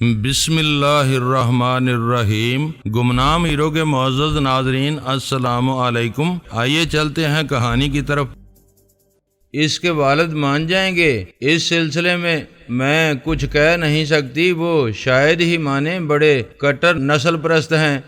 بسم اللہ الرحمن الرحیم۔ گمنام ہیرو کے معزز ناظرین، السلام علیکم۔ آئیے چلتے ہیں کہانی کی طرف۔ اس کے والد مان جائیں گے، اس سلسلے میں کچھ کہہ نہیں سکتی، وہ شاید ہی مانے، بڑے کٹر نسل پرست ہیں۔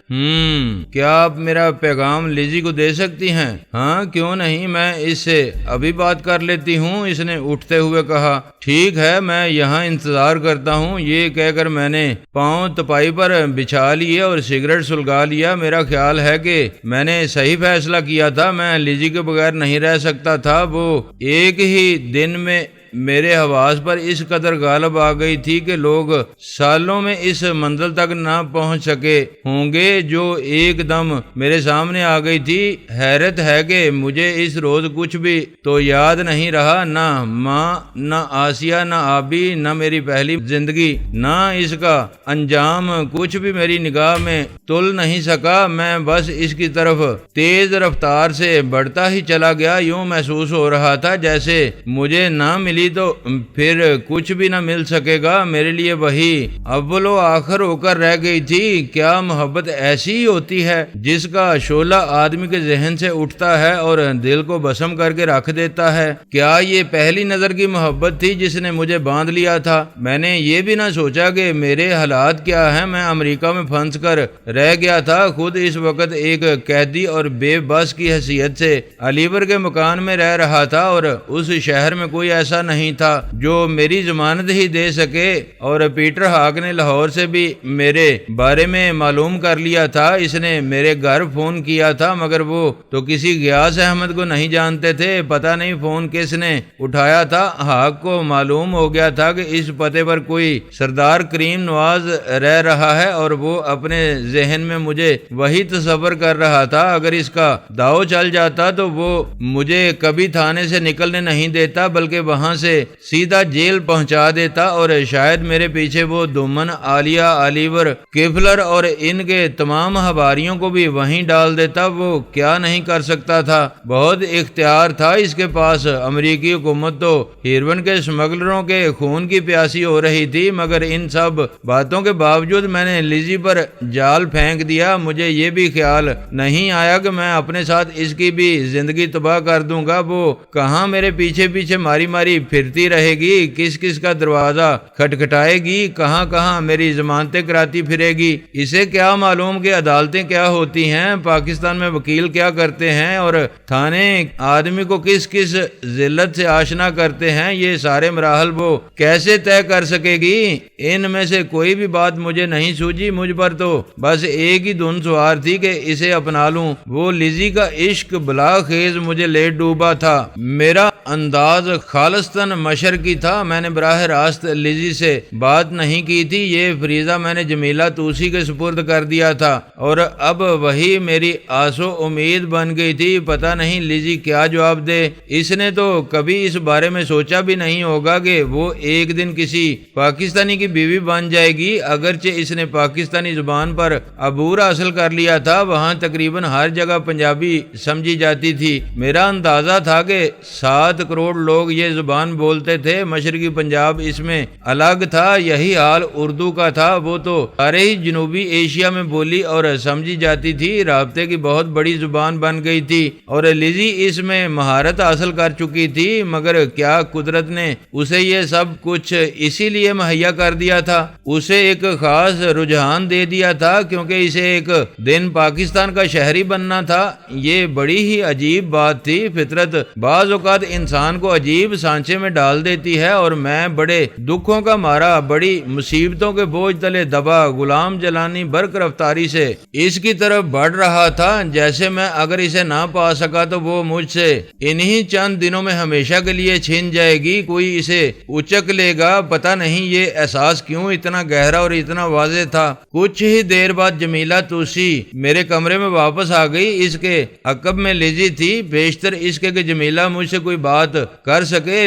کیا آپ میرا پیغام لیزی کو دے سکتی ہیں؟ ہاں، کیوں نہیں، میں اس سے ابھی بات کر لیتی ہوں، اس نے اٹھتے ہوئے کہا۔ ٹھیک ہے، میں یہاں انتظار کرتا ہوں۔ یہ کہہ کر میں نے پاؤں تپائی پر بچھا لیے اور سگریٹ سلگا لیا۔ میرا خیال ہے کہ میں نے صحیح فیصلہ کیا تھا، میں لیزی کے بغیر نہیں رہ سکتا تھا۔ وہ ایک ہی دن میں میرے حواس پر اس قدر غالب آ گئی تھی کہ لوگ سالوں میں اس منزل تک نہ پہنچ سکے ہوں گے جو ایک دم میرے سامنے آ گئی تھی۔ حیرت ہے کہ مجھے اس روز کچھ بھی تو یاد نہیں رہا، نہ ماں، نہ آسیہ، نہ آبی، نہ میری پہلی زندگی، نہ اس کا انجام، کچھ بھی میری نگاہ میں تل نہیں سکا۔ میں بس اس کی طرف تیز رفتار سے بڑھتا ہی چلا گیا۔ یوں محسوس ہو رہا تھا جیسے مجھے نہ ملی تو پھر کچھ بھی نہ مل سکے گا۔ میرے لیے وہی اول و آخر ہو کر رہ گئی تھی۔ کیا محبت ایسی ہی ہوتی ہے جس کا شعلہ آدمی کے ذہن سے اٹھتا ہے اور دل کو بسم کر کے رکھ دیتا ہے؟ کیا یہ پہلی نظر کی محبت تھی جس نے مجھے باندھ لیا تھا؟ میں نے یہ بھی نہ سوچا کہ میرے حالات کیا ہیں۔ میں امریکہ میں پھنس کر رہ گیا تھا، خود اس وقت ایک قیدی اور بے بس کی حیثیت سے علیور کے مکان میں رہ رہا تھا، اور اس شہر میں کوئی ایسا نہیں تھا جو میری ضمانت ہی دے سکے۔ اور پیٹر ہاک نے لاہور سے بھی میرے بارے میں معلوم کر لیا تھا۔ اس نے میرے گھر فون کیا تھا، مگر وہ تو کسی غیاث احمد کو نہیں جانتے تھے۔ پتہ نہیں فون کس نے اٹھایا تھا۔ ہاک کو معلوم ہو گیا تھا کہ اس پتے پر کوئی سردار کریم نواز رہ رہا ہے، اور وہ اپنے ذہن میں مجھے وہی تصور کر رہا تھا۔ اگر اس کا داؤ چل جاتا تو وہ مجھے کبھی تھانے سے نکلنے نہیں دیتا، بلکہ وہاں سے سیدھا جیل پہنچا دیتا، اور شاید میرے پیچھے وہ دومن، عالیہ، علیور، کیفلر اور ان کے تمام حواریوں کو بھی وہیں ڈال دیتا۔ وہ کیا نہیں کر سکتا تھا؟ بہت اختیار تھا اس کے پاس۔ امریکی حکومت تو ہیروئن کے اسمگلروں کے خون کی پیاسی ہو رہی تھی، مگر ان سب باتوں کے باوجود میں نے لیزی پر جال پھینک دیا۔ مجھے یہ بھی خیال نہیں آیا کہ میں اپنے ساتھ اس کی بھی زندگی تباہ کر دوں گا۔ وہ کہاں میرے پیچھے پیچھے ماری ماری پھرتی رہے گی، کس کس کا دروازہ کھٹکھٹائے گی، کہاں کہاں میری ضمانتیں کراتی پھرے گی۔ اسے کیا معلوم کہ عدالتیں کیا ہوتی ہیں، پاکستان میں وکیل کیا کرتے ہیں، اور تھانے آدمی کو کس کس ذلت سے آشنا کرتے ہیں۔ یہ سارے مراحل وہ کیسے طے کر سکے گی؟ ان میں سے کوئی بھی بات مجھے نہیں سوجی۔ مجھ پر تو بس ایک ہی دھن سوار تھی کہ اسے اپنا لوں۔ وہ لیزی کا عشق بلا خیز مجھے لے ڈوبا تھا۔ میرا انداز خالصتاً مشرقی تھا۔ میں نے براہ راست لیزی سے بات نہیں کی تھی۔ یہ فریضہ میں نے جمیلہ توسی کے سپرد کر دیا تھا، اور اب وہی میری آس و امید بن گئی تھی۔ پتہ نہیں لیزی کیا جواب دے۔ اس نے تو کبھی اس بارے میں سوچا بھی نہیں ہوگا کہ وہ ایک دن کسی پاکستانی کی بیوی بن جائے گی۔ اگرچہ اس نے پاکستانی زبان پر عبور حاصل کر لیا تھا، وہاں تقریباً ہر جگہ پنجابی سمجھی جاتی تھی۔ میرا اندازہ تھا کہ 7 کروڑ لوگ یہ زبان بولتے تھے، مشرقی پنجاب اس میں الگ تھا۔ یہی حال اردو کا تھا، وہ تو سارے ہی جنوبی ایشیا میں بولی اور سمجھی جاتی تھی، رابطے کی بہت بڑی زبان بن گئی تھی، اور لیزی اس میں مہارت حاصل کر چکی تھی۔ مگر کیا قدرت نے اسے یہ سب کچھ اسی لیے مہیا کر دیا تھا؟ اسے ایک خاص رجحان دے دیا تھا کیونکہ اسے ایک دن پاکستان کا شہری بننا تھا۔ یہ بڑی ہی عجیب بات تھی۔ فطرت بعض اوقات انسان کو عجیب سانچے میں ڈال دیتی ہے، اور میں بڑے دکھوں کا مارا، بڑی مصیبتوں کے بوجھ تلے دبا، غلام جلانی برق رفتاری سے اس کی طرف بڑھ رہا تھا، جیسے میں اگر اسے نہ پا سکا تو وہ مجھ سے انہی چند دنوں میں ہمیشہ کے لیے چھن جائے گی، کوئی اسے اچک لے گا۔ پتہ نہیں یہ احساس کیوں اتنا گہرا اور اتنا واضح تھا۔ کچھ ہی دیر بعد جمیلہ توسی میرے کمرے میں واپس آ گئی۔ اس کے عقب میں لیزی تھی، بیشتر اس کے کہ جمیلہ مجھ سے کوئی بات کر سکے۔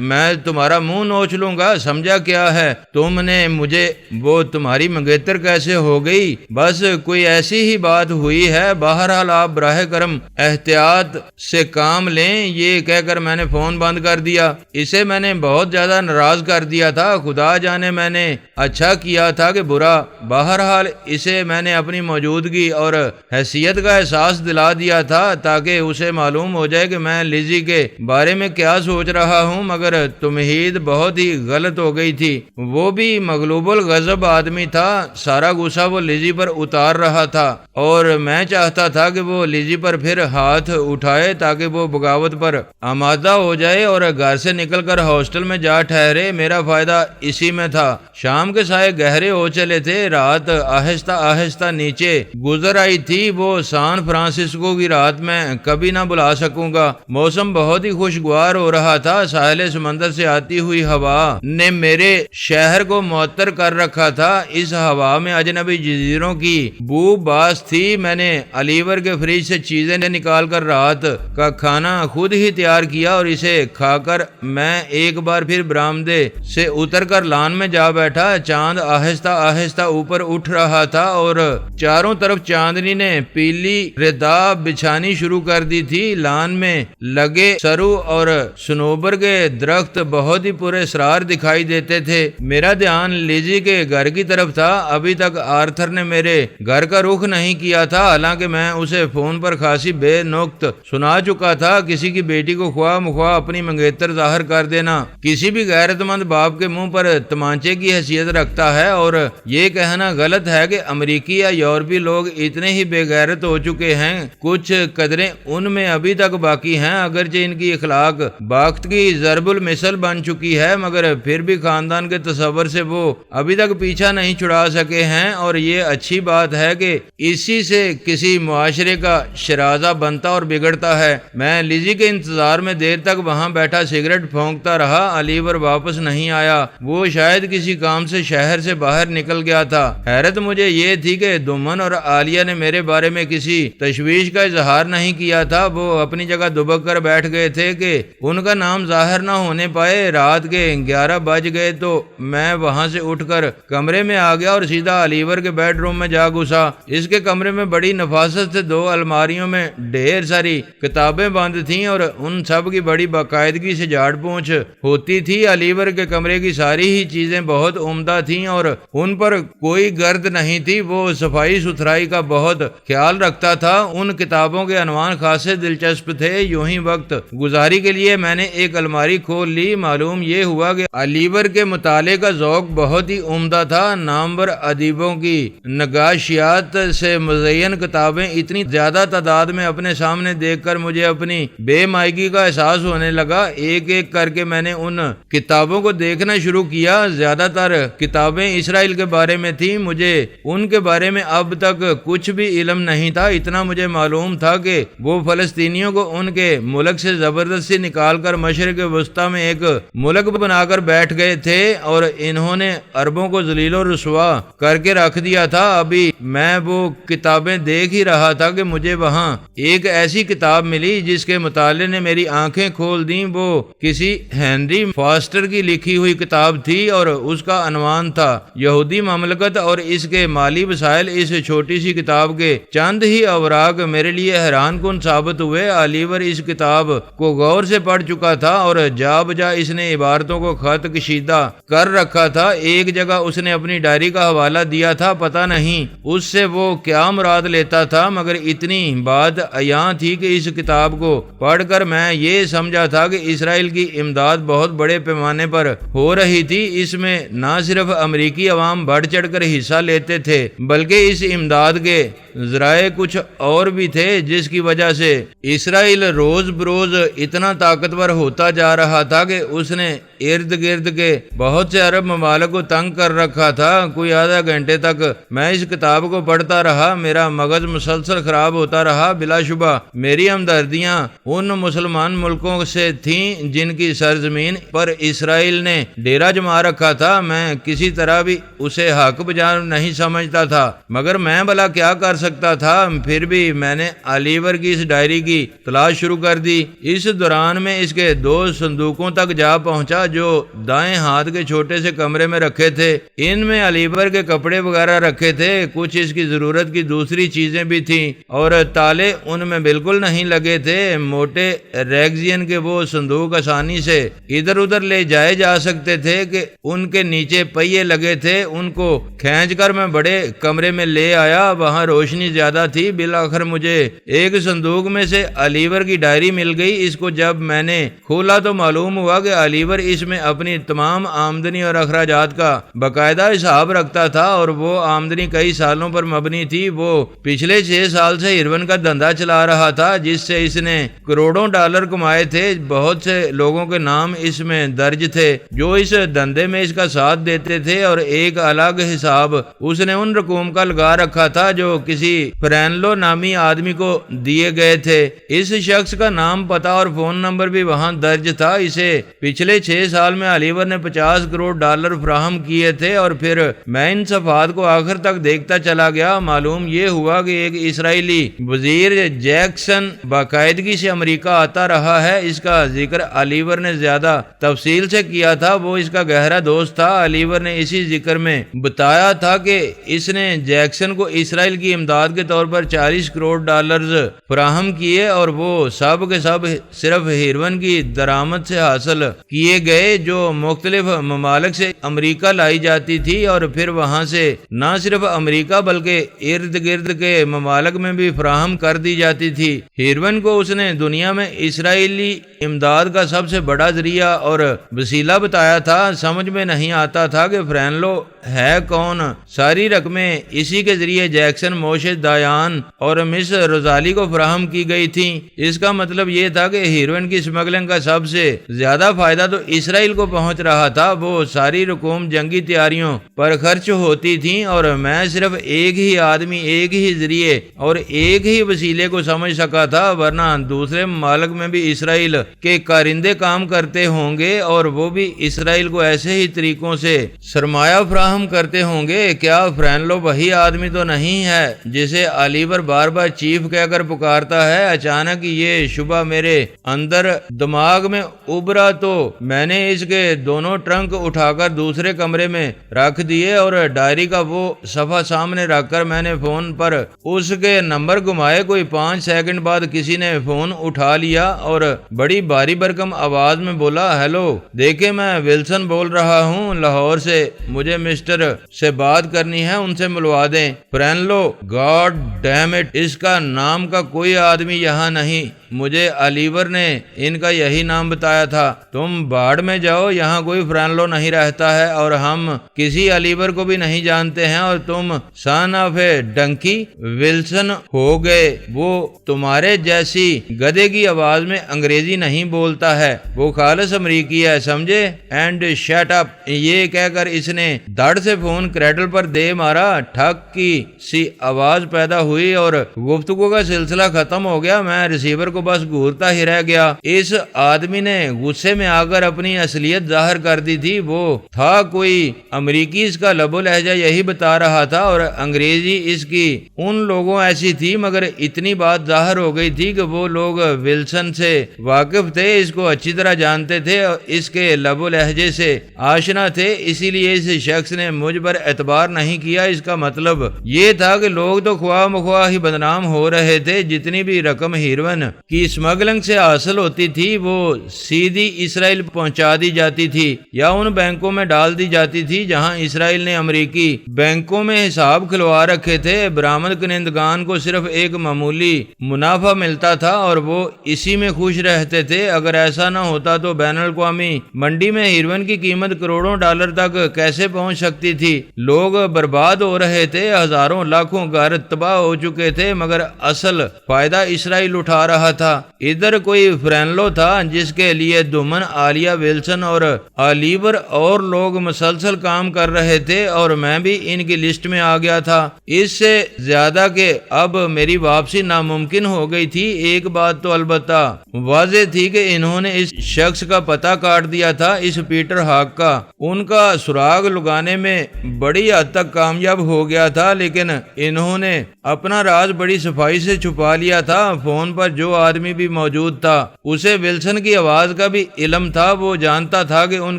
میں تمہارا منہ نوچ لوں گا، سمجھا کیا ہے؟ تم نے مجھے وہ تمہاری منگیتر کیسے ہو گئی؟ بس کوئی ایسی ہی بات ہوئی ہے، بہرحال آپ براہ کرم احتیاط سے کام لیں۔ یہ کہہ کر میں نے فون بند کر دیا۔ اسے میں نے بہت زیادہ ناراض کر دیا تھا، خدا جانے میں نے اچھا کیا تھا کہ برا۔ بہرحال اسے میں نے اپنی موجودگی اور حیثیت کا احساس دلا دیا تھا تاکہ اسے معلوم ہو جائے کہ میں لیزی کے بارے میں کیا سوچ رہا ہوں، مگر تمہید بہت ہی غلط ہو گئی تھی۔ وہ بھی مغلوب الغضب آدمی تھا، سارا غصہ وہ لیزی پر اتار رہا تھا اور میں چاہتا تھا کہ وہ لیزی پر پھر ہاتھ اٹھائے تاکہ وہ بغاوت پر آمادہ ہو جائے اور گھر سے نکل کر ہاسٹل میں جا ٹھہرے۔ میرا فائدہ اسی میں تھا۔ شام کے سائے گہرے ہو چلے تھے، رات آہستہ آہستہ نیچے گزر آئی تھی۔ وہ سان فرانسسکو کی رات میں کبھی نہ بلا سکوں گا۔ موسم بہت ہی خوشگوار ہو رہا تھا، ساحل سمندر سے آتی ہوئی ہوا نے میرے شہر کو معطر کر رکھا تھا۔ اس ہوا میں اجنبی جزیروں کی بو باس تھی۔ میں نے علیور کے فریج سے چیزیں نکال کر رات کا کھانا خود ہی تیار کیا اور اسے کھا کر میں ایک بار پھر برآمدے سے اتر کر لان میں جا بیٹھا۔ چاند آہستہ آہستہ اوپر اٹھ رہا تھا اور چاروں طرف چاندنی نے پیلی ردا بچھانی شروع کر دی تھی۔ لان میں لگے سرو اور سنوبر کے درخت بہت ہی پورے اسرار دکھائی دیتے تھے۔ میرا دھیان لیزی کے گھر کی طرف تھا۔ ابھی تک آرتھر نے میرے گھر کا رخ نہیں کیا تھا، حالانکہ میں اسے فون پر خاصی بے نقط سنا چکا تھا۔ کسی کی بیٹی کو خواہ مخواہ اپنی منگیتر ظاہر کر دینا کسی بھی غیرت مند باپ کے منہ پر تمانچے کی حیثیت رکھتا ہے، اور یہ کہنا غلط ہے کہ امریکی یا یورپی لوگ اتنے ہی بے غیرت ہو چکے ہیں۔ کچھ قدریں ان میں ابھی تک باقی ہیں، اگرچہ ان کی اخلاق باخت کی ضرب المثل بن چکی ہے، مگر پھر بھی خاندان کے تصور سے وہ ابھی تک پیچھا نہیں چھڑا سکے ہیں، اور یہ اچھی بات ہے کہ اسی سے کسی معاشرے کا شرازہ بنتا اور بگڑتا ہے۔ میں لیزی کے انتظار میں دیر تک وہاں بیٹھا سگریٹ پھونکتا رہا۔ علیور واپس نہیں آیا، وہ شاید کسی کام سے شہر سے باہر نکل گیا تھا۔ حیرت مجھے یہ تھی کہ دمن اور عالیہ نے میرے بارے میں کسی تشویش کا اظہار نہیں کیا تھا۔ وہ اپنی جگہ دبک کر بیٹھ گئے تھے کہ ان کا نام ظاہر نہ ہونے پائے۔ رات کے 11 بج گئے تو میں وہاں سے اٹھ کر کمرے میں آ گیا اور سیدھا علیور کے بیڈ روم میں جا گھسا۔ اس کے کمرے میں بڑی نفاست سے 2 الماریوں میں ڈھیر ساری کتابیں بند تھیں اور ان سب کی بڑی باقاعدگی سے جھاڑ پونچھ ہوتی تھی۔ علیور کے کمرے کی ساری ہی چیزیں بہت عمدہ تھیں اور ان پر کوئی گرد نہیں تھی۔ وہ صفائی ستھرائی کا بہت خیال رکھتا تھا۔ ان کتابوں کے عنوان خاصے دلچسپ تھے۔ یوں ہی وقت گزاری کے لیے میں نے ایک الماری کھول لی۔ معلوم یہ ہوا کہ علیور کے مطالعے کا ذوق بہت ہی عمدہ تھا۔ نامور ادیبوں کی نگاشیات سے مزین کتابیں اتنی زیادہ تعداد میں اپنے سامنے دیکھ کر مجھے اپنی بے مائگی کا احساس ہونے لگا۔ ایک ایک کر کے میں نے ان کتابوں کو دیکھنا شروع کیا۔ زیادہ تر کتابیں اسرائیل کے بارے میں تھیں۔ مجھے ان کے بارے میں اب تک کچھ بھی علم نہیں تھا۔ اتنا مجھے معلوم تھا کہ وہ فلسطینیوں کو ان کے ملک سے زبردستی نکال کر مشرق وسطیٰ میں ایک ملک بنا کر بیٹھ گئے تھے اور انہوں نے عربوں کو ذلیل و رسوا کر کے رکھ دیا تھا۔ ابھی میں وہ کتابیں دیکھ ہی رہا تھا کہ مجھے وہاں ایک ایسی کتاب ملی جس کے مطالعے نے میری آنکھیں کھول دیں۔ وہ کسی ہنری فاسٹر کی لکھی ہوئی کتاب تھی اور اس کا عنوان تھا یہودی مملکت اور اس کے مالی وسائل۔ اس چھوٹی سی کتاب کے چند ہی اوراق میرے لیے حیران کن ثابت ہوئے۔ علیور اس کتاب کو غور سے پڑھ چکا تھا اور جا بجا اس نے عبارتوں کو خط کشیدہ کر رکھا تھا۔ ایک جگہ اس نے اپنی ڈائری کا حوالہ دیا تھا، پتہ نہیں اس سے وہ کیا مراد لیتا تھا، مگر اتنی بات عیاں تھی کہ اس کتاب کو پڑھ کر میں یہ سمجھا تھا کہ اسرائیل کی امداد بہت بڑے پیمانے پر ہو رہی تھی۔ اس میں نہ صرف امریکی عوام بڑھ چڑھ کر حصہ لیتے تھے بلکہ اس امداد کے ذرائع کچھ اور بھی تھے، جس کی وجہ سے اسرائیل روز بروز اتنا طاقتور ہوتا جا رہا تھا کہ اس نے ارد گرد کے بہت سے عرب ممالک کو تنگ کر رکھا تھا۔ کوئی آدھا گھنٹے تک میں اس کتاب کو پڑھتا رہا، میرا مغز مسلسل خراب ہوتا رہا۔ بلا شبہ میری ہمدردیاں ان مسلمان ملکوں سے تھیں جن کی سرزمین پر اسرائیل نے ڈیرا جما رکھا تھا۔ میں کسی طرح بھی اسے حق بجا نہیں سمجھتا تھا، مگر میں بھلا کیا کر سکتا تھا۔ پھر بھی میں نے علیور کی اس ڈائری کی تلاش شروع کر دی۔ اس دوران میں اس کے 2 صندوق صندوقوں تک جا پہنچا جو دائیں ہاتھ کے چھوٹے سے کمرے میں رکھے تھے۔ ان میں علیور کے کپڑے وغیرہ رکھے تھے، کچھ اس کی ضرورت کی دوسری چیزیں بھی تھیں، اور تالے ان میں بالکل نہیں لگے تھے۔ موٹے ریگزین کے وہ صندوق آسانی سے ادھر ادھر لے جائے جا سکتے تھے کہ ان کے نیچے پہیے لگے تھے۔ ان کو کھینچ کر میں بڑے کمرے میں لے آیا، وہاں روشنی زیادہ تھی۔ بالآخر مجھے ایک صندوق میں سے علیور کی ڈائری مل گئی۔ اس کو جب میں نے کھولا تو معلوم ہوا کہ علیور اس میں اپنی تمام آمدنی اور اخراجات کا باقاعدہ حساب رکھتا تھا، اور وہ آمدنی کئی سالوں پر مبنی تھی۔ وہ پچھلے 6 سال سے ہیروین کا دھندا چلا رہا تھا، جس سے اس نے کروڑوں ڈالر کمائے تھے۔ بہت سے لوگوں کے نام اس میں درج تھے جو اس دھندے میں اس کا ساتھ دیتے تھے، اور ایک الگ حساب اس نے ان رقوم کا لگا رکھا تھا جو کسی فرینلو نامی آدمی کو دیے گئے تھے۔ اس شخص کا نام، پتہ اور فون نمبر بھی وہاں درج تھا۔ اسے پچھلے 6 سال میں علیور نے 50 کروڑ ڈالر فراہم کیے تھے، اور پھر میں ان صفحات کو آخر تک دیکھتا چلا گیا۔ معلوم یہ ہوا کہ ایک اسرائیلی وزیر جیکسن باقاعدگی سے امریکہ آتا رہا ہے۔ اس کا ذکر علیور نے زیادہ تفصیل سے کیا تھا، وہ اس کا گہرا دوست تھا۔ علیور نے اسی ذکر میں بتایا تھا کہ اس نے جیکسن کو اسرائیل کی امداد کے طور پر 40 کروڑ ڈالرز فراہم کیے، اور وہ سب کے سب صرف ہیروین کی درآمد سے حاصل کیے گئے جو مختلف ممالک سے امریکہ لائی جاتی تھی، اور پھر وہاں سے نہ صرف امریکہ بلکہ ارد گرد کے ممالک میں بھی فراہم کر دی جاتی تھی۔ ہیروین کو اس نے دنیا میں اسرائیلی امداد کا سب سے بڑا ذریعہ اور وسیلہ بتایا تھا۔ سمجھ میں نہیں آتا تھا کہ فرینلو ہے کون۔ ساری رقمیں اسی کے ذریعے جیکسن، موشے دایان اور مس روزالی کو فراہم کی گئی تھیں۔ اس کا مطلب یہ تھا کہ ہیروین کی سمگلنگ کا سب سے زیادہ فائدہ تو اسرائیل کو پہنچ رہا تھا۔ وہ ساری رقوم جنگی تیاریوں پر خرچ ہوتی تھیں، اور میں صرف ایک ہی آدمی، ایک ہی ذریعے اور ایک ہی وسیلے کو سمجھ سکا تھا، ورنہ دوسرے ممالک میں بھی اسرائیل کے کارندے کام کرتے ہوں گے، اور وہ بھی اسرائیل کو ایسے ہی طریقوں سے سرمایہ فراہم کرتے ہوں گے۔ کیا فرینلو وہی آدمی تو نہیں ہے جسے علیور بار بار چیف کہہ کر پکارتا ہے؟ اچانک یہ شبہ میرے اندر دماغ میں ابھرا تو میں نے اس کے دونوں ٹرنک اٹھا کر دوسرے کمرے میں رکھ دیے، اور ڈائری کا وہ صفحہ سامنے رکھ کر میں نے فون پر اس کے نمبر گھمائے۔ کوئی 5 سیکنڈ بعد کسی نے فون اٹھا لیا اور بڑی بھاری بھرکم آواز میں بولا، ہیلو، دیکھیں میں ولسن بول رہا ہوں لاہور سے، مجھے مسٹر سے بات کرنی ہے، ان سے ملوا دیں۔ فرینلو، گاڈ ڈیم اٹ، اس کا نام کا کوئی آدمی یہاں نہیں، مجھے علیور نے ان کا یہی نام بتایا تھا۔ تم باڑ میں جاؤ، یہاں کوئی فرینلو نہیں رہتا ہے، اور ہم کسی علیور کو بھی نہیں جانتے ہیں، اور تم سن آف اے ڈنکی ولسن ہو گئے۔ وہ تمہارے جیسی گدھے کی آواز میں انگریزی نہیں بولتا ہے، وہ خالص امریکی ہے، سمجھے؟ And shut up. یہ کہہ کر اس نے دھڑ سے فون کریڈل پر دے مارا۔ ٹھک کی سی آواز پیدا ہوئی اور گفتگو کا سلسلہ ختم ہو گیا۔ میں ریسیور کو بس گھورتا ہی رہ گیا۔ اس آدمی نے غصے میں آ کر اپنی اصلیت ظاہر کر دی تھی۔ وہ تھا کوئی امریکی، اس کا لب و لہجہ یہی بتا رہا تھا، اور انگریزی اس کی ان لوگوں ایسی تھی، مگر اتنی بات ظاہر ہو گئی تھی کہ وہ لوگ ولسن سے واقف تھے، اس کو اچھی طرح جانتے تھے، اور اس کے لب و لہجے سے آشنا تھے، اسی لیے اس شخص نے مجھ پر اعتبار نہیں کیا۔ اس کا مطلب یہ تھا کہ لوگ تو خواہ مخواہ ہی بدنام ہو رہے تھے۔ جتنی بھی رقم ہیروین کی اسمگلنگ سے حاصل ہوتی تھی وہ سیدھی اسرائیل پہنچا دی جاتی تھی، یا ان بینکوں میں ڈال دی جاتی تھی جہاں اسرائیل نے امریکی بینکوں میں حساب کھلوا رکھے تھے۔ برآمد کنندگان کو صرف ایک معمولی منافع ملتا تھا، اور وہ اسی میں خوش رہتے تھے۔ اگر ایسا نہ ہوتا تو بین الاقوامی منڈی میں ہیروین کی قیمت کروڑوں ڈالر تک کیسے پہنچ سکتی تھی؟ لوگ برباد ہو رہے تھے، ہزاروں لاکھوں گھر تباہ ہو چکے تھے، مگر اصل فائدہ اسرائیل اٹھا رہا تھا۔ ادھر کوئی فرینلو تھا جس کے لیے دومن، عالیہ ولسن اور علیور اور لوگ مسلسل کام کر رہے تھے، اور میں بھی ان کی لسٹ میں آ گیا تھا۔ اس سے زیادہ کہ اب میری واپسی ناممکن ہو گئی تھی۔ ایک بات تو البتہ واضح تھی کہ انہوں نے اس شخص کا پتہ کاٹ دیا تھا، اس پیٹر ہاک کا۔ ان کا سراغ لگانے میں بڑی حد تک کامیاب ہو گیا تھا، لیکن انہوں نے اپنا راز بڑی صفائی سے چھپا لیا تھا۔ فون پر جو آدمی بھی موجود تھا۔ اسے ولسن کی آواز کا بھی علم تھا، وہ جانتا تھا کہ ان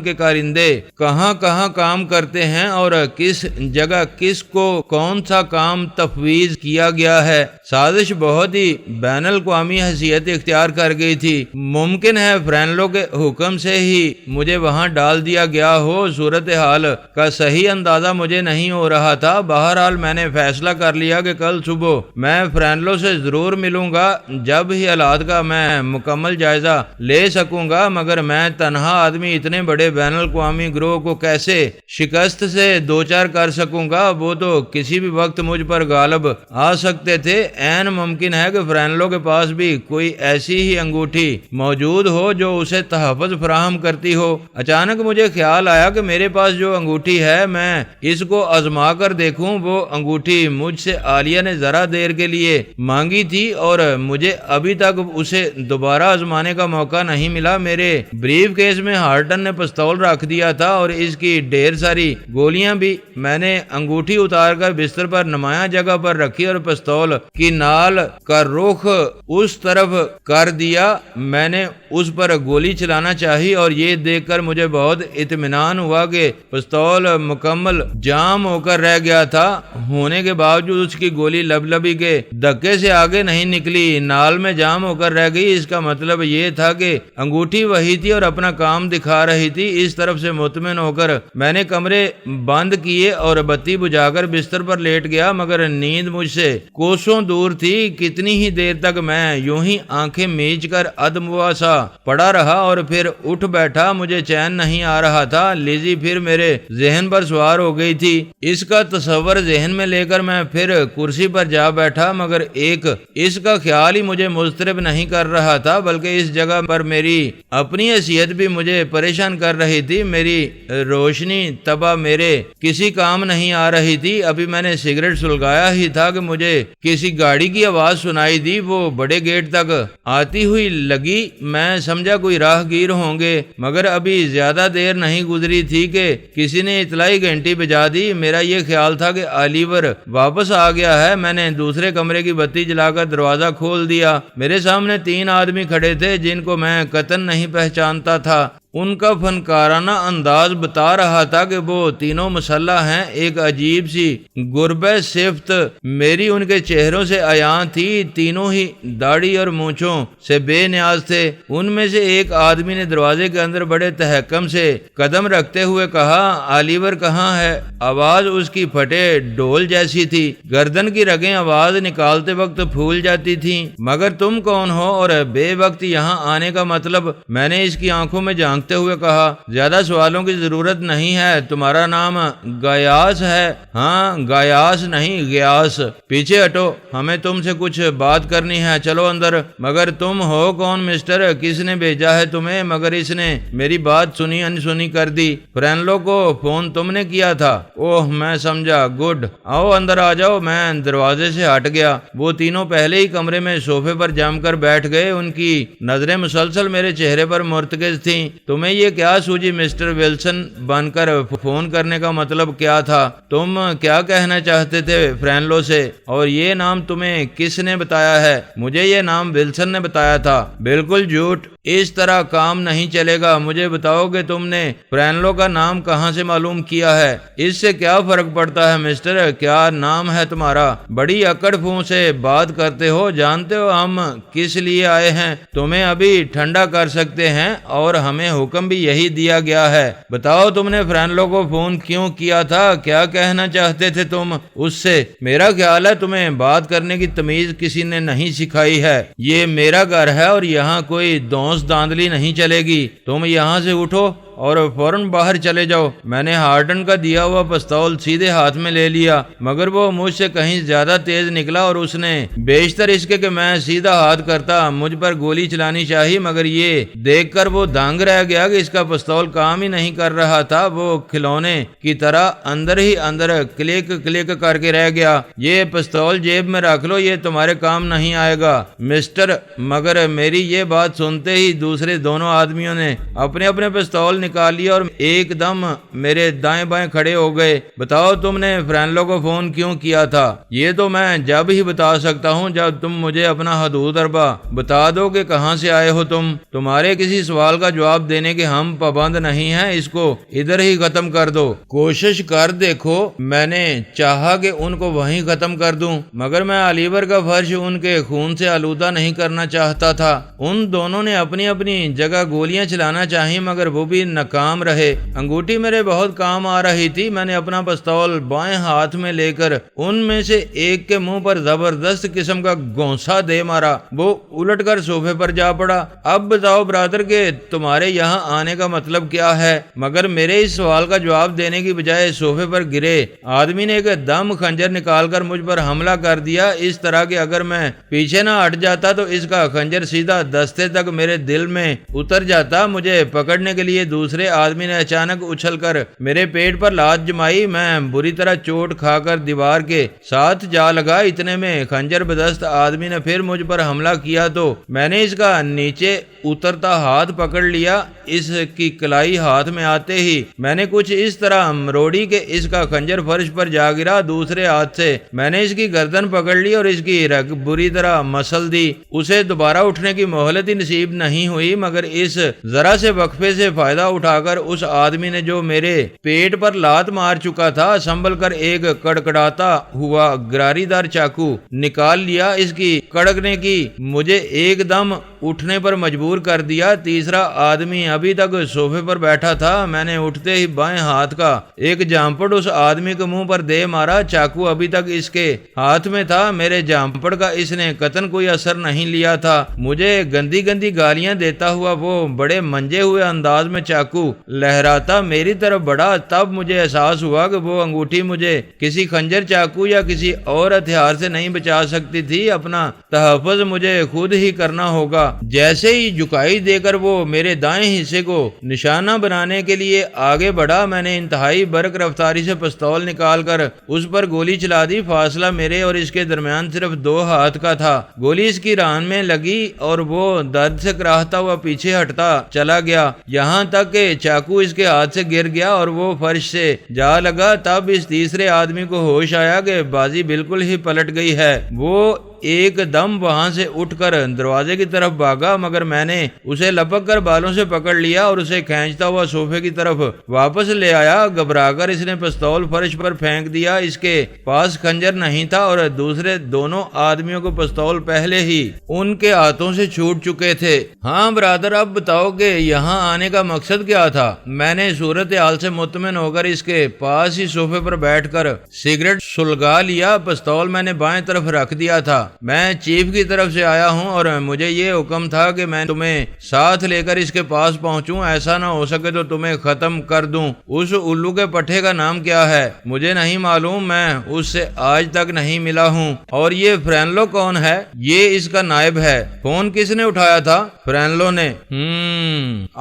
کے کارندے کہاں کہاں کام کرتے ہیں اور کس جگہ کس کو کون سا کام تفویض کیا گیا ہے۔ سازش بہت ہی بین الاقوامی حیثیت اختیار کر گئی تھی۔ ممکن ہے فرینلو کے حکم سے ہی مجھے وہاں ڈال دیا گیا ہو، صورتحال کا صحیح اندازہ مجھے نہیں ہو رہا تھا۔ بہرحال میں نے فیصلہ کر لیا کہ کل صبح میں فرینلو سے ضرور ملوں گا، جب ہی حالات کا میں مکمل جائزہ لے سکوں گا، مگر میں تنہا آدمی اتنے بڑے بین الاقوامی گروہ کو کیسے شکست سے دوچار کر سکوں گا؟ وہ تو کسی بھی وقت مجھ پر غالب آ سکتے تھے۔ عین ممکن ہے کہ فرینلو کے پاس بھی کوئی ایسی ہی انگوٹھی موجود ہو جو اسے تحفظ فراہم کرتی ہو۔ اچانک مجھے خیال آیا کہ میرے پاس جو انگوٹھی ہے میں اس کو آزما کر دیکھوں۔ وہ انگوٹھی مجھ سے عالیہ نے ذرا دیر کے لیے مانگی تھی اور مجھے ابھی تک اسے دوبارہ آزمانے کا موقع نہیں ملا۔ میرے بریف کیس میں ہارٹن نے پستول رکھ دیا تھا اور اس کی ڈھیر ساری گولیاں بھی۔ میں نے انگوٹھی اتار کر بستر پر نمایاں جگہ پر رکھی اور پستول کی نال کا رخ اس طرف کر دیا۔ میں نے اس پر گولی چلانا چاہی اور یہ دیکھ کر مجھے بہت اطمینان ہوا کہ پستول مکمل جام ہو کر رہ گیا تھا، ہونے کے باوجود اس کی گولی لبلبی کے دھکے سے آگے نہیں نکلی، نال میں جام ہو کر رہ گئی۔ اس کا مطلب یہ تھا کہ انگوٹھی وہی تھی اور اپنا کام دکھا رہی تھی۔ اس طرف سے مطمئن ہو کر میں نے کمرے بند کیے اور بتی بجھا کر بستر پر لیٹ گیا، مگر نیند مجھ سے کوسوں دور تھی۔ کتنی ہی دیر تک میں یوں ہی آنکھیں میچ کر ادموا سا پڑا رہا اور پھر اٹھ بیٹھا۔ مجھے چین نہیں آ رہا تھا۔ لیزی پھر میرے ذہن پر سوار ہو گئی تھی۔ اس کا تصور ذہن میں لے کر میں پھر کرسی پر جا بیٹھا، مگر ایک اس کا خیال ہی مجھے مضطرب نہیں کر رہا تھا، بلکہ اس جگہ پر میری اپنی حیثیت بھی مجھے پریشان کر رہی تھی۔ میری روشنی طبع میرے کسی کام نہیں آ رہی تھی۔ ابھی میں نے سگریٹ سلگایا ہی تھا کہ مجھے کسی گاڑی کی آواز سنائی دی۔ وہ بڑے گیٹ تک آتی ہوئی لگی۔ میں سمجھا کوئی راہ گیر ہوں گے، مگر ابھی زیادہ دیر نہیں گزری تھی کہ کسی نے اطلاعی گھنٹی بجا دی۔ میرا یہ خیال تھا کہ آلیور واپس آ گیا ہے۔ میں نے دوسرے کمرے کی بتی جلا کر دروازہ کھول دیا۔ میرے سامنے 3 آدمی کھڑے تھے جن کو میں قطعاً نہیں پہچانتا تھا۔ ان کا فنکارانہ انداز بتا رہا تھا کہ وہ تینوں مسلح ہیں۔ ایک عجیب سی غربہ صفت میری ان کے چہروں سے عیاں تھی۔ تینوں ہی داڑھی اور مونچھوں سے بے نیاز تھے۔ ان میں سے ایک آدمی نے دروازے کے اندر بڑے تحکم سے قدم رکھتے ہوئے کہا، آلیور کہاں ہے؟ آواز اس کی پھٹے ڈول جیسی تھی۔ گردن کی رگیں آواز نکالتے وقت پھول جاتی تھیں۔ مگر تم کون ہو اور بے وقت یہاں آنے کا مطلب؟ میں نے اس کی آنکھوں میں جھانکتے ہوئے کہا، زیادہ سوالوں کی ضرورت نہیں ہے۔ تمہارا نام گیاس ہے؟ ہاں، گیاس نہیں، گیاس۔ پیچھے ہٹو، ہمیں تم سے کچھ بات کرنی ہے، چلو اندر۔ مگر تم ہو کون مسٹر؟ کس نے بھیجا ہے تمہیں؟ مگر اس نے میری بات سنی انسنی کر دی۔ فرینلو کو فون تم نے کیا تھا؟ اوہ، میں سمجھا، گڈ، آؤ اندر آ جاؤ۔ میں دروازے سے ہٹ گیا۔ وہ تینوں پہلے ہی کمرے میں صوفے پر جم کر بیٹھ گئے۔ ان کی نظریں مسلسل میرے چہرے پر مرتکز تھیں۔ تمہیں یہ کیا سوجی مسٹر ولسن بن کر فون کرنے کا مطلب کیا تھا؟ تم کیا کہنا چاہتے تھے فرینلو سے؟ اور یہ نام تمہیں کس نے بتایا ہے؟ مجھے یہ نام ولسن نے بتایا تھا۔ بالکل جھوٹ، اس طرح کام نہیں چلے گا۔ مجھے بتاؤ کہ تم نے فرینلو کا نام کہاں سے معلوم کیا ہے؟ اس سے کیا فرق پڑتا ہے مسٹر؟ کیا نام ہے تمہارا؟ بڑی اکڑ پھون سے بات کرتے ہو۔ جانتے ہو ہم کس لیے آئے ہیں؟ تمہیں ابھی ٹھنڈا کر سکتے ہیں اور ہمیں حکم بھی یہی دیا گیا ہے۔ بتاؤ تم نے فرینلو کو فون کیوں کیا تھا؟ کیا کہنا چاہتے تھے تم اس سے؟ میرا خیال ہے تمہیں بات کرنے کی تمیز کسی نے نہیں سکھائی ہے۔ یہ میرا گھر ہے اور یہاں کوئی دونس داندلی نہیں چلے گی۔ تم یہاں سے اٹھو اور فوراً باہر چلے جاؤ۔ میں نے ہارڈن کا دیا ہوا پستول سیدھے ہاتھ میں لے لیا، مگر وہ مجھ سے کہیں زیادہ تیز نکلا اور اس نے بیشتر اس کے کہ میں سیدھا ہاتھ کرتا مجھ پر گولی چلانی چاہی، مگر یہ دیکھ کر وہ دنگ رہ گیا کہ اس کا پستول کام ہی نہیں کر رہا تھا۔ وہ کھلونے کی طرح اندر ہی اندر کلک کلک کر کے رہ گیا۔ یہ پستول جیب میں رکھ لو، یہ تمہارے کام نہیں آئے گا مسٹر۔ مگر میری یہ بات سنتے ہی دوسرے دونوں آدمیوں نے اپنے اپنے پستول نکال لیا اور ایک دم میرے دائیں بائیں کھڑے ہو گئے۔ بتاؤ تم نے فرینلو کو فون کیوں کیا تھا؟ یہ تو میں جب ہی بتا سکتا ہوں جب تم مجھے اپنا حدود اربا بتا دو کہ کہاں سے آئے ہو تم۔ تمہارے کسی سوال کا جواب دینے کے ہم پابند نہیں ہیں، اس کو ادھر ہی ختم کر دو۔ کوشش کر دیکھو، میں نے چاہا کہ ان کو وہیں ختم کر دوں، مگر میں علیور کا فرش ان کے خون سے آلودہ نہیں کرنا چاہتا تھا۔ ان دونوں نے اپنی اپنی جگہ گولیاں چلانا چاہی مگر وہ بھی ناکام رہے۔ انگوٹھی میرے بہت کام آ رہی تھی۔ میں نے اپنا پستول بائیں ہاتھ میں لے کر ان میں سے ایک کے منہ پر زبردست قسم کا گونسا دے مارا۔ وہ الٹ کر صوفے پر جا پڑا۔ اب بتاؤ برادر کہ تمہارے یہاں آنے کا مطلب کیا ہے؟ مگر میرے اس سوال کا جواب دینے کی بجائے صوفے پر گرے آدمی نے ایک دم خنجر نکال کر مجھ پر حملہ کر دیا، اس طرح کہ اگر میں پیچھے نہ ہٹ جاتا تو اس کا خنجر سیدھا دستے تک میرے دل میں اتر جاتا۔ مجھے پکڑنے کے لیے دوسرے آدمی نے اچانک اچھل کر میرے پیٹ پر لات جمائی۔ میں بری طرح چوٹ کھا کر دیوار کے ساتھ جا لگا۔ اتنے میں خنجر بدست آدمی نے پھر مجھ پر حملہ کیا تو میں نے اس کا نیچے اترتا ہاتھ پکڑ لیا۔ اس کی کلائی ہاتھ میں آتے ہی میں نے کچھ اس طرح مروڑی کہ اس کا خنجر فرش پر جا گرا۔ دوسرے ہاتھ سے میں نے اس کی گردن پکڑ لی اور اس کی رگ بری طرح مسل دی۔ اسے دوبارہ اٹھنے کی مہلت ہی نصیب نہیں ہوئی، مگر اس ذرا سے وقفے سے فائدہ اٹھا کر اس آدمی نے جو میرے پیٹ پر لات مار چکا تھا سنبھل کر ایک کڑکڑاتا ہوا گراری دار چاقو نکال لیا۔ اس کی کڑکنے کی مجھے ایک دم اٹھنے پر مجبور کر دیا۔ تیسرا آدمی ابھی تک صوفے پر بیٹھا تھا۔ میں نے اٹھتے ہی بائیں ہاتھ کا ایک جامپڑ اس آدمی کے منہ پر دے مارا۔ چاقو ابھی تک اس کے ہاتھ میں تھا۔ میرے جامپڑ کا اس نے قطعاً کوئی اثر نہیں لیا تھا۔ مجھے گندی گندی گالیاں دیتا ہوا وہ بڑے منجے ہوئے انداز میں چاقو لہراتا میری طرف بڑھا۔ تب مجھے احساس ہوا کہ وہ انگوٹھی مجھے کسی خنجر، چاقو یا کسی اور ہتھیار سے نہیں بچا سکتی تھی۔ اپنا تحفظ مجھے خود ہی کرنا ہوگا۔ جیسے ہی جھکائی دے کر وہ میرے دائیں حصے کو نشانہ بنانے کے لیے آگے بڑھا، میں نے انتہائی برق رفتاری سے پستول نکال کر اس پر گولی چلا دی۔ فاصلہ میرے اور اس کے درمیان صرف 2 ہاتھ کا تھا۔ گولی اس کی ران میں لگی اور وہ درد سے کراہتا ہوا پیچھے ہٹتا چلا گیا، یہاں تک کہ چاقو اس کے ہاتھ سے گر گیا اور وہ فرش سے جا لگا۔ تب اس تیسرے آدمی کو ہوش آیا کہ بازی بالکل ہی پلٹ گئی ہے۔ وہ ایک دم وہاں سے اٹھ کر دروازے کی طرف بھاگا، مگر میں نے اسے لپک کر بالوں سے پکڑ لیا اور اسے کھینچتا ہوا صوفے کی طرف واپس لے آیا۔ گھبرا کر اس نے پستول فرش پر پھینک دیا۔ اس کے پاس خنجر نہیں تھا اور دوسرے دونوں آدمیوں کو پستول پہلے ہی ان کے ہاتھوں سے چھوٹ چکے تھے۔ ہاں برادر، اب بتاؤ کہ یہاں آنے کا مقصد کیا تھا؟ میں نے صورتحال سے مطمئن ہو کر اس کے پاس ہی صوفے پر بیٹھ کر سگریٹ سلگا لیا۔ پستول میں نے بائیں طرف رکھ دیا تھا۔ میں چیف کی طرف سے آیا ہوں اور مجھے یہ حکم تھا کہ میں تمہیں ساتھ لے کر اس کے پاس پہنچوں، ایسا نہ ہو سکے تو تمہیں ختم کر دوں۔ اس الو کے پٹھے کا نام کیا ہے؟ مجھے نہیں معلوم، میں اس سے آج تک نہیں ملا ہوں۔ اور یہ فرینلو کون ہے؟ یہ اس کا نائب ہے۔ فون کس نے اٹھایا تھا؟ فرینلو نے۔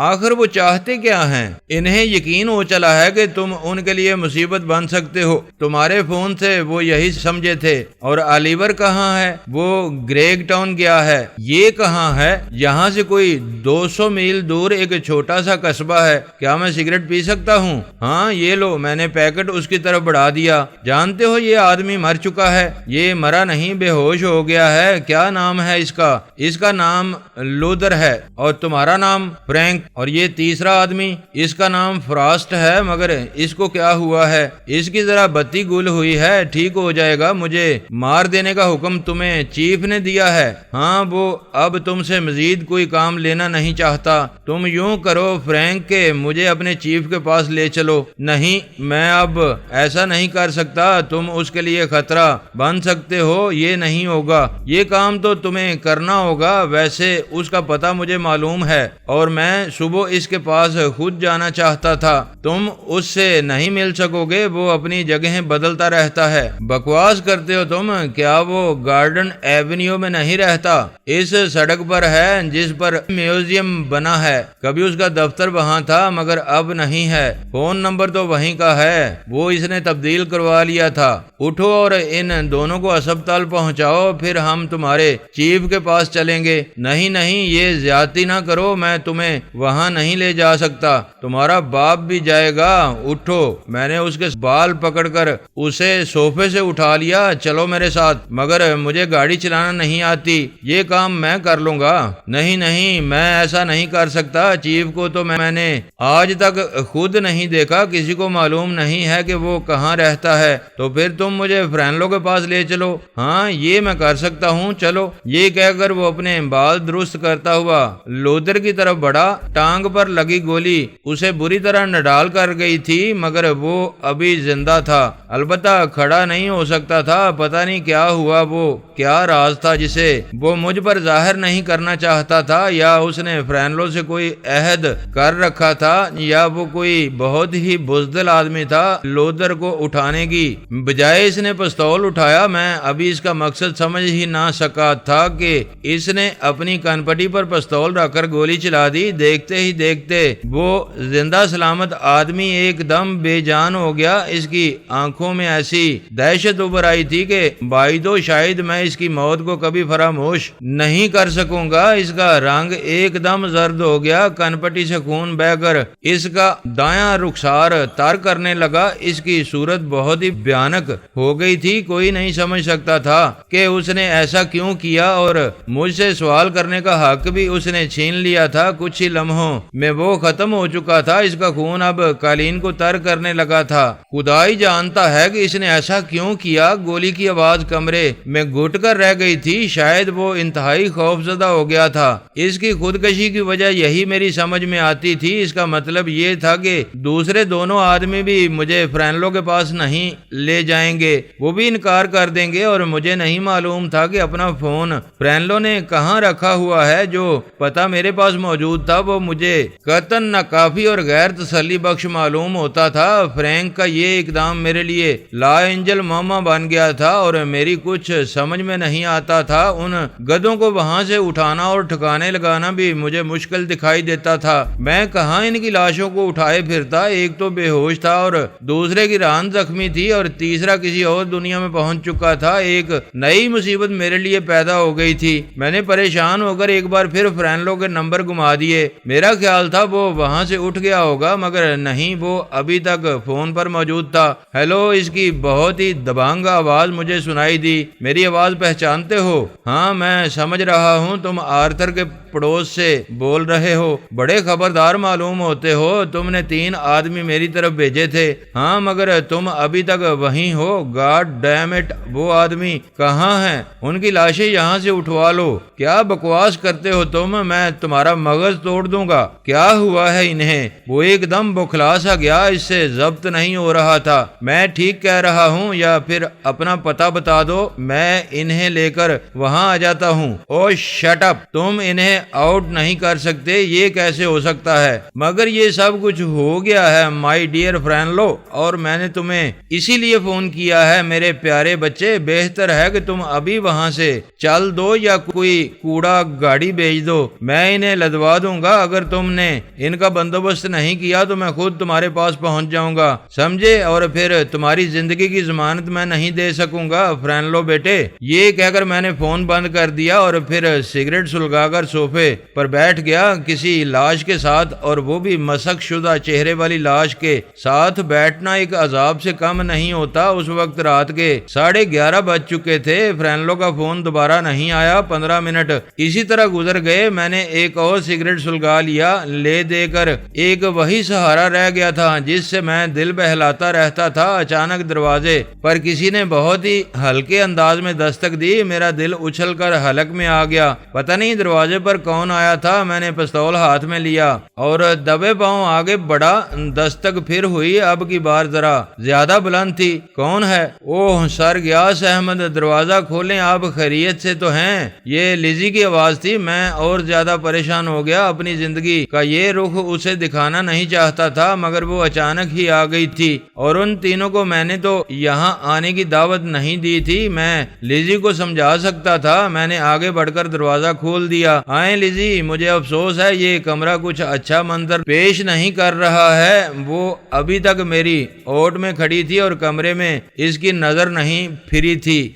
آخر وہ چاہتے کیا ہیں؟ انہیں یقین ہو چلا ہے کہ تم ان کے لیے مصیبت بن سکتے ہو۔ تمہارے فون سے وہ یہی سمجھے تھے۔ اور علیور کہاں ہے؟ وہ گریگ ٹاؤن گیا ہے۔ یہ کہاں ہے؟ یہاں سے کوئی 200 میل دور ایک چھوٹا سا قصبہ ہے۔ کیا میں سگریٹ پی سکتا ہوں؟ ہاں یہ لو۔ میں نے پیکٹ اس کی طرف بڑھا دیا۔ جانتے ہو یہ آدمی مر چکا ہے۔ یہ مرا نہیں، بے ہوش ہو گیا ہے۔ کیا نام ہے اس کا؟ اس کا نام لودر ہے۔ اور تمہارا نام؟ فرینک۔ اور یہ تیسرا آدمی؟ اس کا نام فراسٹ ہے، مگر اس کو کیا ہوا ہے؟ اس کی ذرا بتی گل ہوئی ہے، ٹھیک ہو جائے گا۔ مجھے مار دینے کا حکم تمہیں چیف نے دیا ہے۔ ہاں وہ اب تم سے مزید کوئی کام لینا نہیں چاہتا۔ تم یوں کرو فرینک کہ مجھے اپنے چیف کے پاس لے چلو۔ نہیں، میں اب ایسا نہیں کر سکتا۔ تم اس کے لیے خطرہ بن سکتے ہو۔ یہ نہیں ہوگا۔ یہ کام تو تمہیں کرنا ہوگا۔ ویسے اس کا پتہ مجھے معلوم ہے اور میں صبح اس کے پاس خود جانا چاہتا تھا۔ تم اس سے نہیں مل سکو گے، وہ اپنی جگہیں بدلتا رہتا ہے۔ بکواس کرتے ہو تم۔ کیا وہ گارڈن گارڈن ایونیو میں نہیں رہتا، اس سڑک پر ہے جس پر میوزیم بنا ہے۔ کبھی اس کا دفتر وہاں تھا مگر اب نہیں ہے۔ فون نمبر تو وہیں کا ہے، وہ اس نے تبدیل کروا لیا تھا۔ اٹھو اور ان دونوں کو ہسپتال پہنچاؤ، پھر ہم تمہارے چیف کے پاس چلیں گے۔ نہیں نہیں، یہ زیادتی نہ کرو، میں تمہیں وہاں نہیں لے جا سکتا، تمہارا باپ بھی جائے گا۔ اٹھو۔ میں نے اس کے بال پکڑ کر اسے صوفے سے اٹھا لیا۔ چلو میرے ساتھ، مگر مجھے گاڑی چلانا نہیں آتی، یہ کام میں کر لوں گا۔ نہیں نہیں، میں ایسا نہیں کر سکتا، چیف کو تو میں نے آج تک خود نہیں دیکھا، کسی کو معلوم نہیں ہے کہ وہ کہاں رہتا ہے، تو پھر تم مجھے فرینلو کے پاس لے چلو۔ ہاں یہ میں کر سکتا ہوں، چلو۔ یہ کہہ کر وہ اپنے بال درست کرتا ہوا لودر کی طرف بڑھا۔ ٹانگ پر لگی گولی اسے بری طرح نڈال کر گئی تھی مگر وہ ابھی زندہ تھا، البتہ کھڑا نہیں ہو سکتا تھا۔ پتہ نہیں کیا ہوا، وہ کیا راز تھا جسے وہ مجھ پر ظاہر نہیں کرنا چاہتا تھا، یا اس نے فرینلو سے کوئی عہد کر رکھا تھا، یا وہ کوئی بہت ہی بزدل آدمی تھا لودر کو اٹھانے کی بجائے اس نے پستول اٹھایا۔ میں ابھی اس کا مقصد سمجھ ہی نہ سکا تھا کہ اس نے اپنی کانپٹی پر پستول رکھ کر گولی چلا دی۔ دیکھتے ہی دیکھتے وہ زندہ سلامت آدمی ایک دم بے جان ہو گیا۔ اس کی آنکھوں میں ایسی دہشت ابھر آئی تھی کہ بائدو شاید میں اس کی موت کو کبھی فراموش نہیں کر سکوں گا۔ اس کا رنگ ایک دم زرد ہو گیا، کانپٹی سے خون بہہ کر اس کا دایاں رخسار تر کرنے لگا۔ اس کی صورت بہت ہی بھیانک ہو گئی تھی، کوئی نہیں سمجھ سکتا تھا کہ اس نے ایسا کیوں کیا، اور مجھ سے سوال کرنے کا حق بھی اس نے چھین لیا تھا۔ کچھ ہی لمحوں میں وہ ختم ہو چکا تھا، اس کا خون اب قالین کو تر کرنے لگا تھا۔ خدا ہی جانتا ہے کہ اس نے ایسا کیوں کیا۔ گولی کی آواز کمرے میں گھٹ کر رہ گئی تھی، شاید وہ انتہائی خوف زدہ ہو گیا تھا۔ اس کی خودکشی کی وجہ یہی میری سمجھ میں آتی تھی، اس کا مطلب یہ تھا کہ دوسرے دونوں آدمی بھی مجھے فرینلو کے پاس نہیں لے جائیں گے، وہ بھی انکار کر دیں گے، اور مجھے نہیں معلوم تھا کہ اپنا فون فرینلو نے کہاں رکھا ہوا ہے۔ جو پتہ میرے پاس موجود تھا وہ مجھے قطعاً ناکافی اور غیر تسلی بخش معلوم ہوتا تھا۔ فرینک کا یہ اقدام میرے لیے لا اینجل ماما بن گیا تھا، اور میری کچھ سمجھ میں نہیں آتا تھا۔ ان گدوں کو وہاں سے اٹھانا اور ٹھکانے لگانا بھی مجھے مشکل دکھائی دیتا تھا۔ میں کہاں ان کی لاشوں کو اٹھائے پھرتا، ایک تو بے ہوش تھا اور دوسرے کی ران زخمی تھی، اور تیسرا کسی اور دنیا میں پہنچ چکا تھا۔ ایک نئی مصیبت میرے لیے پیدا ہو گئی تھی۔ میں نے پریشان ہو کر ایک بار پھر فرینلو کے نمبر گما دیے۔ میرا خیال تھا وہ وہاں سے اٹھ گیا ہوگا، مگر نہیں، وہ ابھی تک فون پر موجود تھا۔ ہیلو، اس کی بہت ہی دبانگ آواز مجھے سنائی دی۔ میری آواز پہچانتے ہو؟ ہاں میں سمجھ رہا ہوں، تم آرتھر کے پڑوس سے بول رہے ہو، بڑے خبردار معلوم ہوتے ہو۔ تم نے 3 آدمی میری طرف بھیجے تھے۔ ہاں مگر تم ابھی تک وہیں ہو۔ گاڈ ڈیم اٹ، وہ آدمی کہاں ہیں؟ ان کی لاشیں یہاں سے اٹھوا لو۔ کیا بکواس کرتے ہو تم؟ میں تمہارا مغز توڑ دوں گا۔ کیا ہوا ہے انہیں؟ وہ ایک دم بوکھلا سا گیا، اس سے ضبط نہیں ہو رہا تھا۔ میں ٹھیک کہہ رہا ہوں یا پھر اپنا پتہ بتا دو، میں انہیں لے کر وہاں آ جاتا ہوں۔ او شٹ اپ، تم انہیں آؤٹ نہیں کر سکتے، یہ کیسے ہو سکتا ہے؟ مگر یہ سب کچھ ہو گیا ہے مائی ڈیئر فرینلو، اور میں نے تمہیں اسی لیے فون کیا ہے میرے پیارے بچے۔ بہتر ہے کہ تم ابھی وہاں سے چل دو یا کوئی کوڑا گاڑی بھیج دو، میں انہیں لدوا دوں گا۔ اگر تم نے ان کا بندوبست نہیں کیا تو میں خود تمہارے پاس پہنچ جاؤں گا، سمجھے؟ اور پھر تمہاری زندگی کی ضمانت میں نہیں دے سکوں گا فرینلو بیٹے۔ یہ کہہ کر میں نے فون بند کر دیا اور پھر سگریٹ سلگا کر صوفے پر بیٹھ گیا۔ کسی لاش کے ساتھ، اور وہ بھی مسخ شدہ چہرے والی لاش کے ساتھ بیٹھنا ایک عذاب سے کم نہیں ہوتا۔ اس وقت رات کے 11:30 بج چکے تھے۔ فرینلو کا فون دوبارہ نہیں آیا۔ 15 منٹ اسی طرح گزر گئے۔ میں نے ایک اور سگریٹ سلگا لیا، لے دے کر ایک وہی سہارا رہ گیا تھا جس سے میں دل بہلاتا رہتا تھا۔ اچانک دروازے پر کسی نے بہت ہی ہلکے انداز میں دستک دی۔ میرا دل اچھل کر حلق میں آ گیا۔ پتہ نہیں دروازے پر کون آیا تھا۔ میں نے پستول ہاتھ میں لیا اور دبے پاؤں آگے بڑھا۔ دستک پھر ہوئی، اب کی بار ذرا زیادہ بلند تھی۔ کون ہے؟ اوہ سر گیاس احمد، دروازہ کھولیں، آپ خیریت سے تو ہیں؟ یہ لیزی کی آواز تھی۔ میں اور زیادہ پریشان ہو گیا۔ اپنی زندگی کا یہ رخ اسے دکھانا نہیں چاہتا تھا، مگر وہ اچانک ہی آ گئی تھی، اور ان تینوں کو میں نے تو یہاں آنے کی دعوت نہیں دی تھی۔ میں لیزی لیزی کو سمجھا سکتا تھا، میں نے آگے بڑھ کر دروازہ کھول دیا۔ آئیں لیزی، مجھے افسوس ہے یہ کمرہ کچھ اچھا منظر پیش نہیں کر رہا ہے۔ وہ ابھی تک میری اوٹ میں کھڑی تھی اور کمرے میں اس کی نظر نہیں پھری تھی۔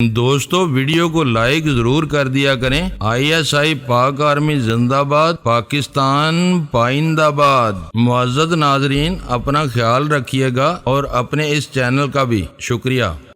دوستو ویڈیو کو لائک ضرور کر دیا کریں۔ ISI پاک آرمی زندہ باد، پاکستان پائندہ باد۔ معزز ناظرین، اپنا خیال رکھیے گا اور اپنے اس چینل کا بھی شکریہ۔